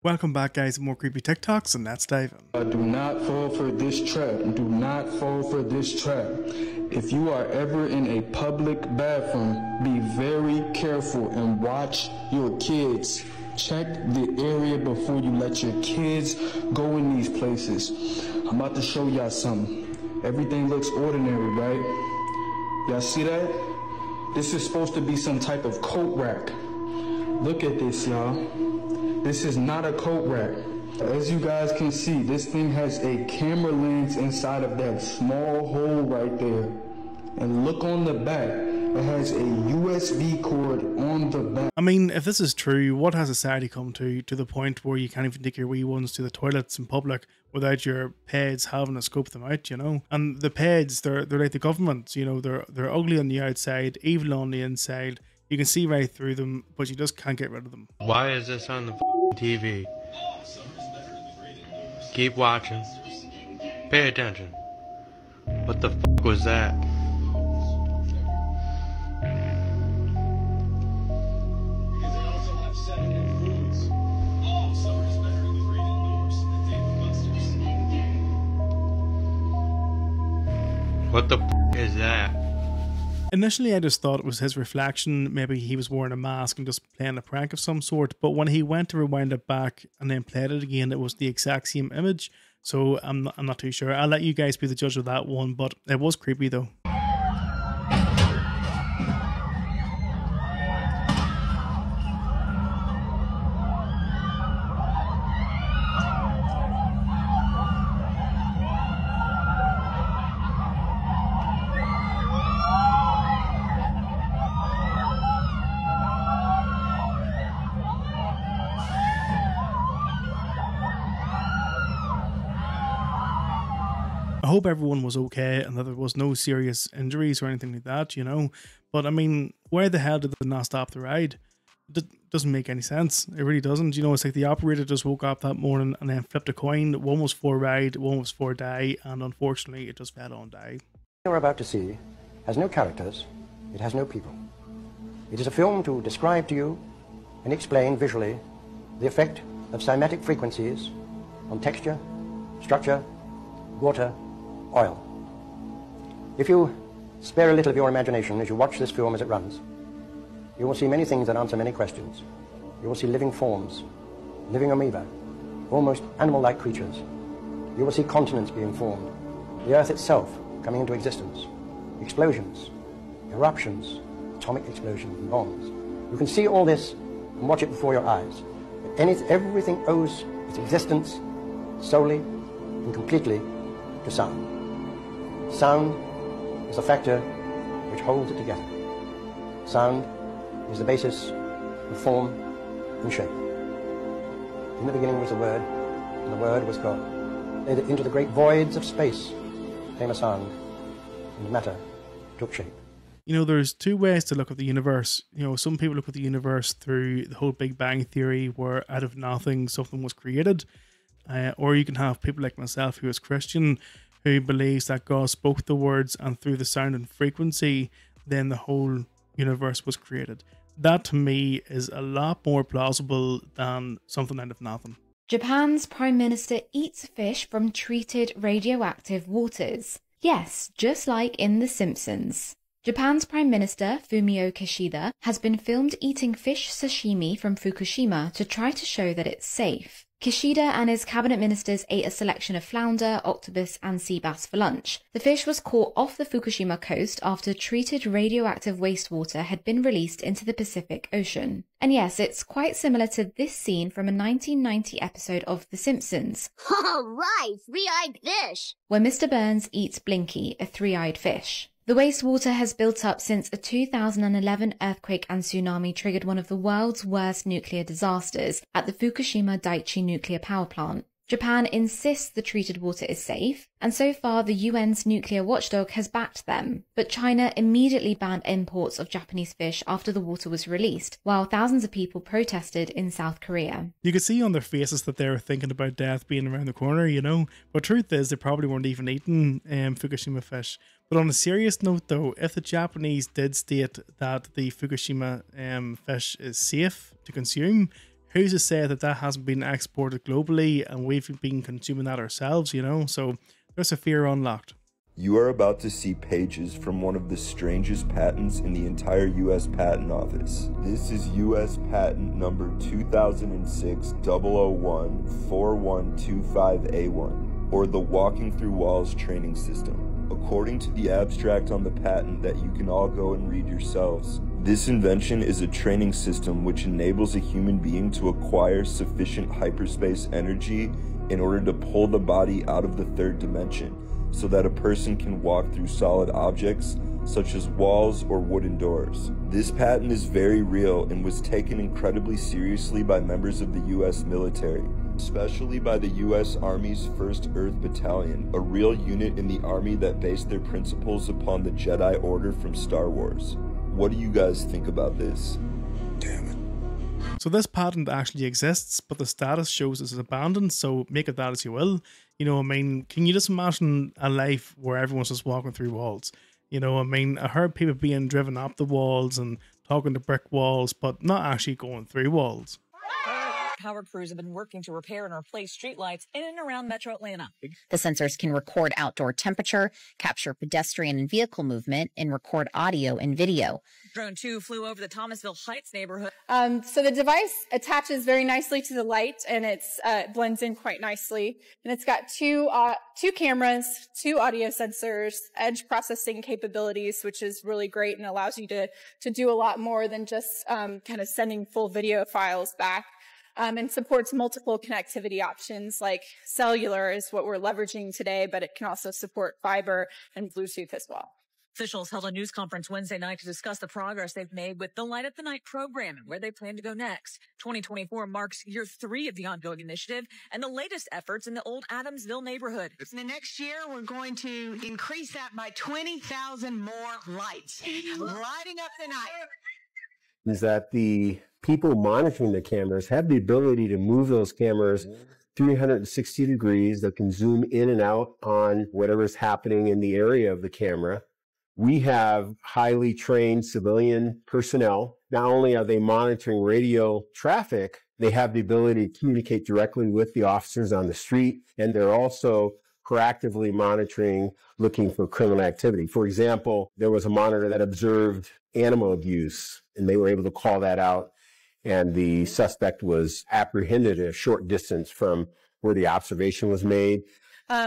Welcome back, guys, more creepy TikToks, and let's dive in. Do not fall for this trap. Do not fall for this trap. If you are ever in a public bathroom, be very careful and watch your kids. Check the area before you let your kids go in these places. I'm about to show y'all something. Everything looks ordinary, right? Y'all see that? This is supposed to be some type of coat rack. Look at this, y'all. This is not a coat rack. As you guys can see, this thing has a camera lens inside of that small hole right there. And look on the back. It has a USB cord on the back. I mean, if this is true, what has society come to the point where you can't even take your wee ones to the toilets in public without your pads having to scope them out, you know? And the pads, they're like the government, you know, they're ugly on the outside, evil on the inside. You can see right through them, but you just can't get rid of them. Why is this on the TV? Keep watching. Pay attention. What the was that? What the is that? Initially, I just thought it was his reflection. Maybe he was wearing a mask and just playing a prank of some sort. But when he went to rewind it back and then played it again, it was the exact same image. So I'm not too sure. I'll let you guys be the judge of that one. But it was creepy though. I hope everyone was okay and that there was no serious injuries or anything like that, you know. But I mean, why the hell did they not stop the ride? It doesn't make any sense. It really doesn't. You know, it's like the operator just woke up that morning and then flipped a coin. One was for ride, one was for die, and unfortunately it just fell on die. What you're about to see has no characters, it has no people. It is a film to describe to you and explain visually the effect of cymatic frequencies on texture, structure, water, oil. If you spare a little of your imagination as you watch this film as it runs, you will see many things that answer many questions. You will see living forms, living amoeba, almost animal-like creatures. You will see continents being formed, the Earth itself coming into existence, explosions, eruptions, atomic explosions and bombs. You can see all this and watch it before your eyes. Everything owes its existence solely and completely to sound. Sound is the factor which holds it together. Sound is the basis of form and shape. In the beginning was the Word, and the Word was God. Into the great voids of space came a sound, and matter took shape. You know, there's two ways to look at the universe. You know, some people look at the universe through the whole Big Bang Theory, where out of nothing something was created. Or you can have people like myself, who is Christian, who believes that God spoke the words and through the sound and frequency, then the whole universe was created. That to me is a lot more plausible than something out of nothing. Japan's Prime Minister eats fish from treated radioactive waters. Yes, just like in The Simpsons. Japan's Prime Minister, Fumio Kishida, has been filmed eating fish sashimi from Fukushima to try to show that it's safe. Kishida and his cabinet ministers ate a selection of flounder, octopus and sea bass for lunch. The fish was caught off the Fukushima coast after treated radioactive wastewater had been released into the Pacific Ocean. And yes, it's quite similar to this scene from a 1990 episode of The Simpsons. All right, three-eyed fish! Where Mr. Burns eats Blinky, a three-eyed fish. The wastewater has built up since a 2011 earthquake and tsunami triggered one of the world's worst nuclear disasters at the Fukushima Daiichi nuclear power plant. Japan insists the treated water is safe, and so far the UN's nuclear watchdog has backed them. But China immediately banned imports of Japanese fish after the water was released, while thousands of people protested in South Korea. You could see on their faces that they were thinking about death being around the corner, you know. But truth is, they probably weren't even eating Fukushima fish. But on a serious note though, if the Japanese did state that the Fukushima fish is safe to consume, who's to say that that hasn't been exported globally and we've been consuming that ourselves, you know? So there's a fear unlocked. You are about to see pages from one of the strangest patents in the entire U.S. Patent Office. This is U.S. Patent number 2006-001-4125A1, or the Walking Through Walls Training System. According to the abstract on the patent that you can all go and read yourselves, this invention is a training system which enables a human being to acquire sufficient hyperspace energy in order to pull the body out of the third dimension, so that a person can walk through solid objects such as walls or wooden doors. This patent is very real and was taken incredibly seriously by members of the U.S. military, especially by the U.S. Army's 1st Earth Battalion, a real unit in the Army that based their principles upon the Jedi Order from Star Wars. What do you guys think about this? Damn it. So this patent actually exists, but the status shows it's abandoned, so make of that as you will. You know, I mean, can you just imagine a life where everyone's just walking through walls? You know, I mean, I heard people being driven up the walls and talking to brick walls, but not actually going through walls. Power crews have been working to repair and replace streetlights in and around Metro Atlanta. The sensors can record outdoor temperature, capture pedestrian and vehicle movement, and record audio and video. Drone 2 flew over the Thomasville Heights neighborhood. So the device attaches very nicely to the light, and it's blends in quite nicely. And it's got two cameras, 2 audio sensors, edge processing capabilities, which is really great and allows you to do a lot more than just kind of sending full video files back. And supports multiple connectivity options, like cellular is what we're leveraging today, but it can also support fiber and Bluetooth as well. Officials held a news conference Wednesday night to discuss the progress they've made with the Light Up the Night program and where they plan to go next. 2024 marks year 3 of the ongoing initiative and the latest efforts in the old Adamsville neighborhood. In the next year, we're going to increase that by 20,000 more lights, lighting up the night. Is that the people monitoring the cameras have the ability to move those cameras 360 degrees that can zoom in and out on whatever's happening in the area of the camera. We have highly trained civilian personnel. Not only are they monitoring radio traffic, they have the ability to communicate directly with the officers on the street, and they're also proactively monitoring, looking for criminal activity. For example, there was a monitor that observed animal abuse, and they were able to call that out, and the suspect was apprehended at a short distance from where the observation was made.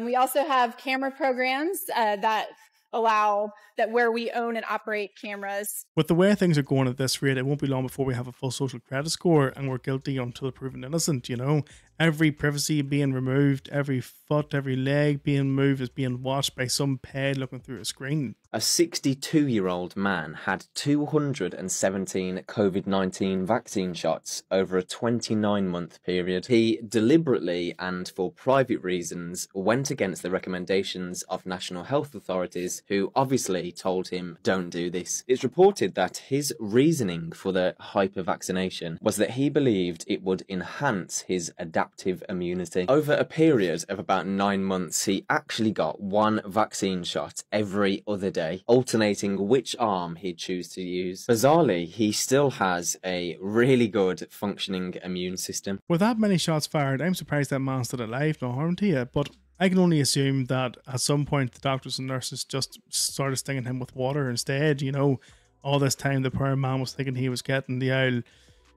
We also have camera programs that allow that where we own and operate cameras. With the way things are going at this rate, it won't be long before we have a full social credit score and we're guilty until proven innocent, you know. Every privacy being removed, every foot, every leg being moved is being watched by some ped looking through a screen. A 62-year-old man had 217 COVID-19 vaccine shots over a 29-month period. He deliberately and for private reasons went against the recommendations of national health authorities, who obviously told him, don't do this. It's reported that his reasoning for the hyper-vaccination was that he believed it would enhance his adaptive immunity. Over a period of about 9 months, he actually got 1 vaccine shot every other day, alternating which arm he'd choose to use. Bizarrely, he still has a really good functioning immune system. With that many shots fired, I'm surprised that man's still alive, no harm to you, but I can only assume that at some point the doctors and nurses just started stinging him with water instead. You know, all this time the poor man was thinking he was getting the old,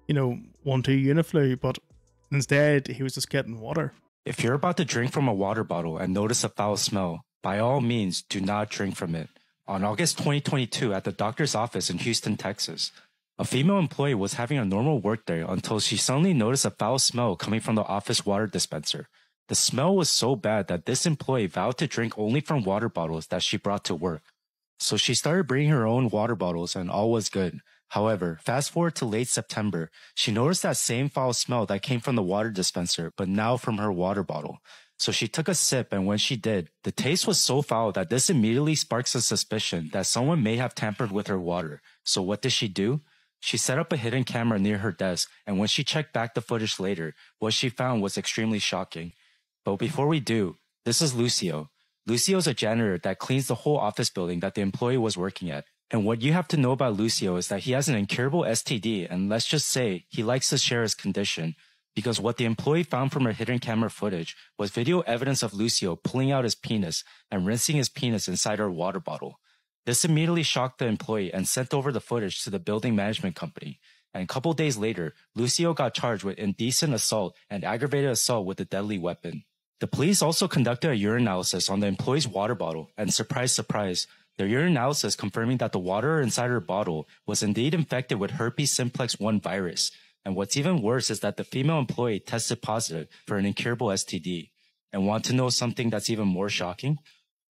1-2 Uniflu, but instead he was just getting water. If you're about to drink from a water bottle and notice a foul smell, by all means do not drink from it. On August 2022, at the doctor's office in Houston, Texas, a female employee was having a normal workday until she suddenly noticed a foul smell coming from the office water dispenser. The smell was so bad that this employee vowed to drink only from water bottles that she brought to work. So she started bringing her own water bottles and all was good. However, fast forward to late September, she noticed that same foul smell that came from the water dispenser, but now from her water bottle. So she took a sip, and when she did, the taste was so foul that this immediately sparks a suspicion that someone may have tampered with her water. So what did she do? She set up a hidden camera near her desk, and when she checked back the footage later, what she found was extremely shocking. But before we do, this is Lucio. Lucio's a janitor that cleans the whole office building that the employee was working at. And what you have to know about Lucio is that he has an incurable STD, and let's just say he likes to share his condition, because what the employee found from her hidden camera footage was video evidence of Lucio pulling out his penis and rinsing his penis inside her water bottle. This immediately shocked the employee and sent over the footage to the building management company. And a couple days later, Lucio got charged with indecent assault and aggravated assault with a deadly weapon. The police also conducted a urine analysis on the employee's water bottle, and surprise, surprise, their urine analysis confirming that the water inside her bottle was indeed infected with herpes simplex 1 virus. And what's even worse is that the female employee tested positive for an incurable STD. And want to know something that's even more shocking?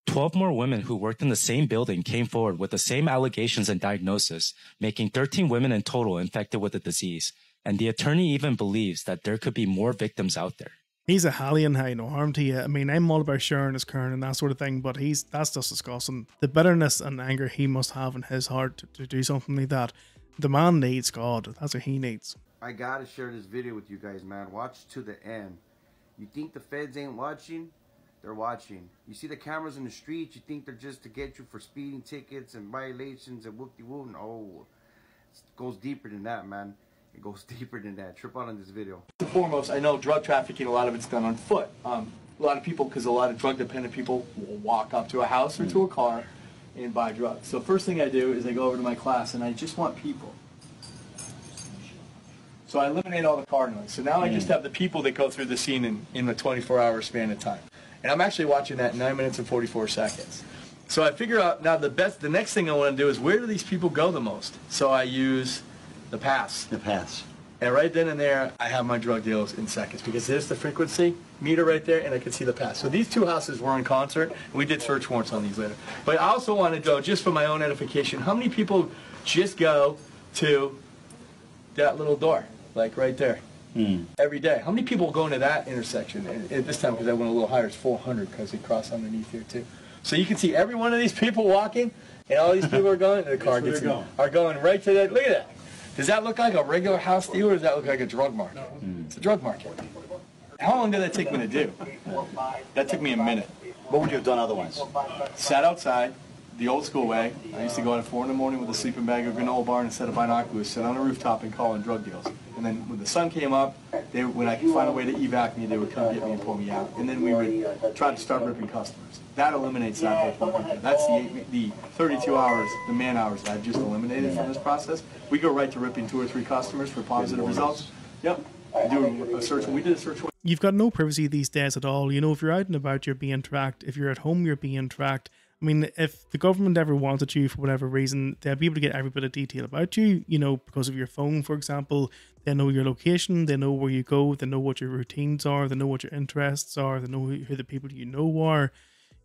12 more women who worked in the same building came forward with the same allegations and diagnosis, making 13 women in total infected with the disease. And the attorney even believes that there could be more victims out there. He's a hellion high no harm to you. I mean, I'm all about sharing his current and that sort of thing, but that's just disgusting. The bitterness and anger he must have in his heart to do something like that. The man needs God. That's what he needs. I gotta share this video with you guys, man. Watch to the end. You think the feds ain't watching? They're watching. You see the cameras in the streets, you think they're just to get you for speeding tickets and violations and whoop-de-whoop. No, it goes deeper than that, man. It goes deeper than that. Trip out on this video. First and foremost, I know drug trafficking, a lot of it's done on foot. A lot of people, because a lot of drug-dependent people will walk up to a house or to a car and buy drugs. So first thing I do is I go over to my class and I just want people. So I eliminate all the car noise. So now I just have the people that go through the scene in a 24-hour span of time. And I'm actually watching that in 9 minutes and 44 seconds. So I figure out now the next thing I want to do is where do these people go the most? So I use the pass. The pass. And right then and there, I have my drug deals in seconds because there's the frequency meter right there, and I can see the pass. So these two houses were in concert, and we did search warrants on these later. But I also want to know, just for my own edification, how many people just go to that little door, like right there, every day? How many people go into that intersection? And at this time, because I went a little higher, it's 400 because they cross underneath here too. So you can see every one of these people walking, and all these people are going, and the car gets in, are going right to that. Look at that. Does that look like a regular house deal, or does that look like a drug market? It's a drug market. How long did that take me to do? That took me a minute. What would you have done otherwise? Sat outside, the old school way. I used to go out at 4 in the morning with a sleeping bag, a granola bar, and a set of binoculars, sit on a rooftop and call in drug deals. And then when the sun came up, when I could find a way to evac me, they would come get me and pull me out. And then we would try to start ripping customers. That eliminates that whole thing. That's the 32 hours, the man hours that I've just eliminated from this process. We go right to ripping 2 or 3 customers for positive results. Yep. Do a search. We did a search. You've got no privacy these days at all. You know, if you're out and about, you're being tracked. If you're at home, you're being tracked. I mean, if the government ever wanted you for whatever reason, they'll be able to get every bit of detail about you, you know, because of your phone, for example. They know your location, they know where you go, they know what your routines are, they know what your interests are, they know who the people you know are,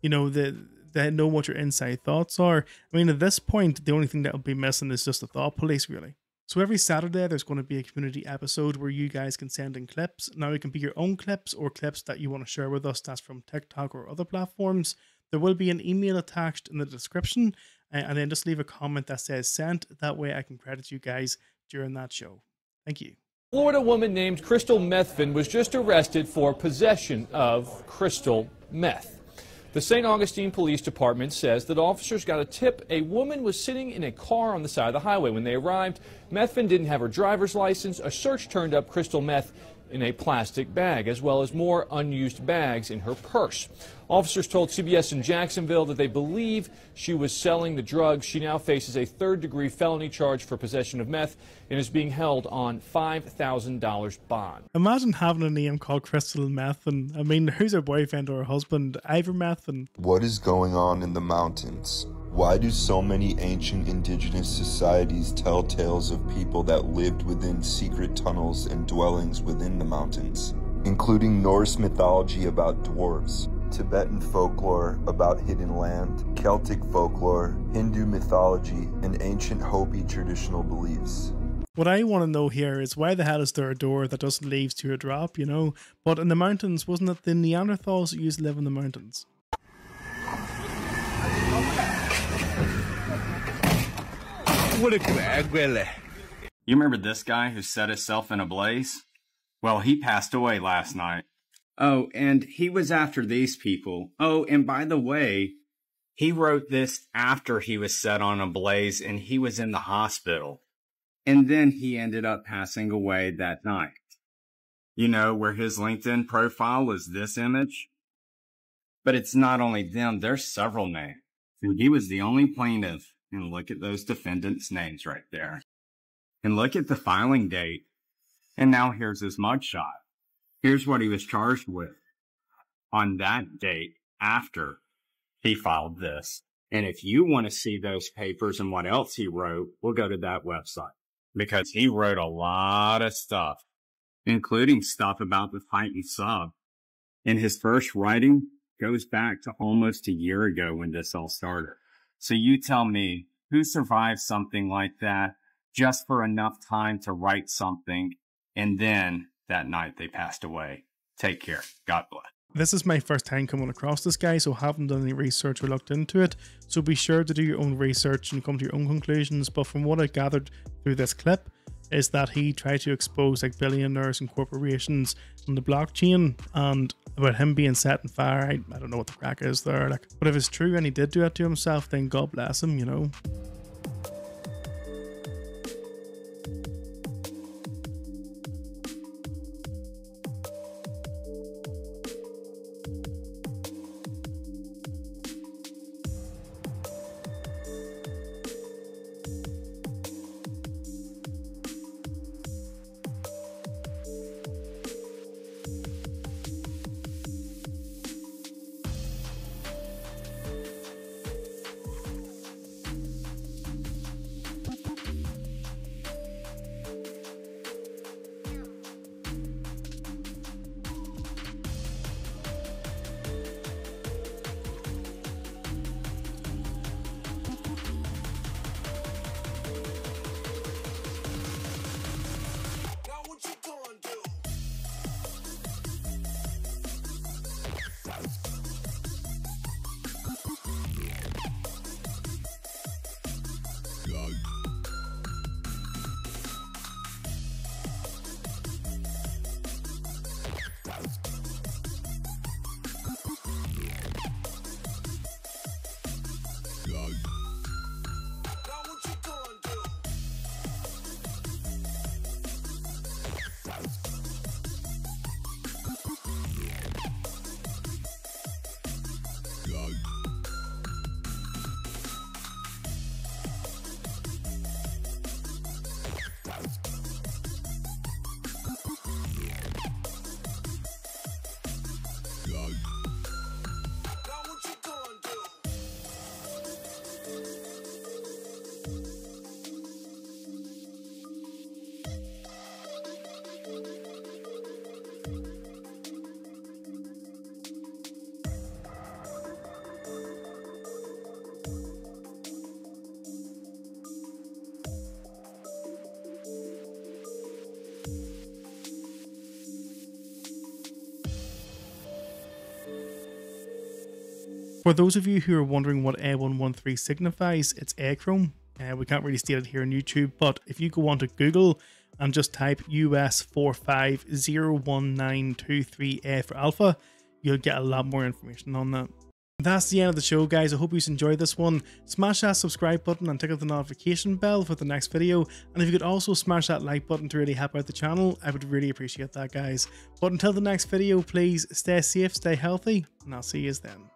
you know, they know what your inside thoughts are. I mean, at this point, the only thing that will be missing is just the thought police, really. So every Saturday, there's going to be a community episode where you guys can send in clips. Now, it can be your own clips or clips that you want to share with us. That's from TikTok or other platforms. There will be an email attached in the description, and then just leave a comment that says sent. That way I can credit you guys during that show. Thank you. Florida woman named Crystal Methvin was just arrested for possession of crystal meth. The St. Augustine Police Department says that officers got a tip a woman was sitting in a car on the side of the highway. When they arrived, Methvin didn't have her driver's license. A search turned up crystal meth in a plastic bag, as well as more unused bags in her purse. Officers told CBS in Jacksonville that they believe she was selling the drugs. She now faces a third-degree felony charge for possession of meth and is being held on $5,000 bond. Imagine having a name called Crystal Methvin. I mean, who's her boyfriend or her husband? Ivor Methvin. What is going on in the mountains? Why do so many ancient indigenous societies tell tales of people that lived within secret tunnels and dwellings within the mountains, including Norse mythology about dwarves, Tibetan folklore about hidden land, Celtic folklore, Hindu mythology, and ancient Hopi traditional beliefs? What I want to know here is why the hell is there a door that just leads to a drop, you know? But in the mountains, wasn't it the Neanderthals that used to live in the mountains? You remember this guy who set himself in a blaze? Well, he passed away last night. Oh, and he was after these people. Oh, and by the way, He wrote this after he was set on a blaze and he was in the hospital. And then he ended up passing away that night. You know, where his LinkedIn profile is this image? But it's not only them, there's several names. And he was the only plaintiff. And look at those defendants' names right there. And look at the filing date. And now here's his mugshot. Here's what he was charged with on that date after he filed this. And if you want to see those papers and what else he wrote, we'll go to that website. Because he wrote a lot of stuff, including stuff about the Titan sub. And his first writing goes back to almost a year ago when this all started. So you tell me, who survived something like that just for enough time to write something, and then that night they passed away? Take care. God bless. This is my first time coming across this guy, so I haven't done any research or looked into it. So be sure to do your own research and come to your own conclusions. But from what I gathered through this clip, is that he tried to expose like billionaires and corporations on the blockchain, and about him being set on fire. I don't know what the crack is there. Like, but if it's true and he did do it to himself, then God bless him, you know. For those of you who are wondering what A113 signifies, it's achrome. We can't really state it here on YouTube, but if you go onto Google and just type US 4501923A for alpha, you'll get a lot more information on that. That's the end of the show, guys. I hope you enjoyed this one. Smash that subscribe button and tickle the notification bell for the next video. And if you could also smash that like button to really help out the channel, I would really appreciate that, guys. But until the next video, please stay safe, stay healthy, and I'll see you then.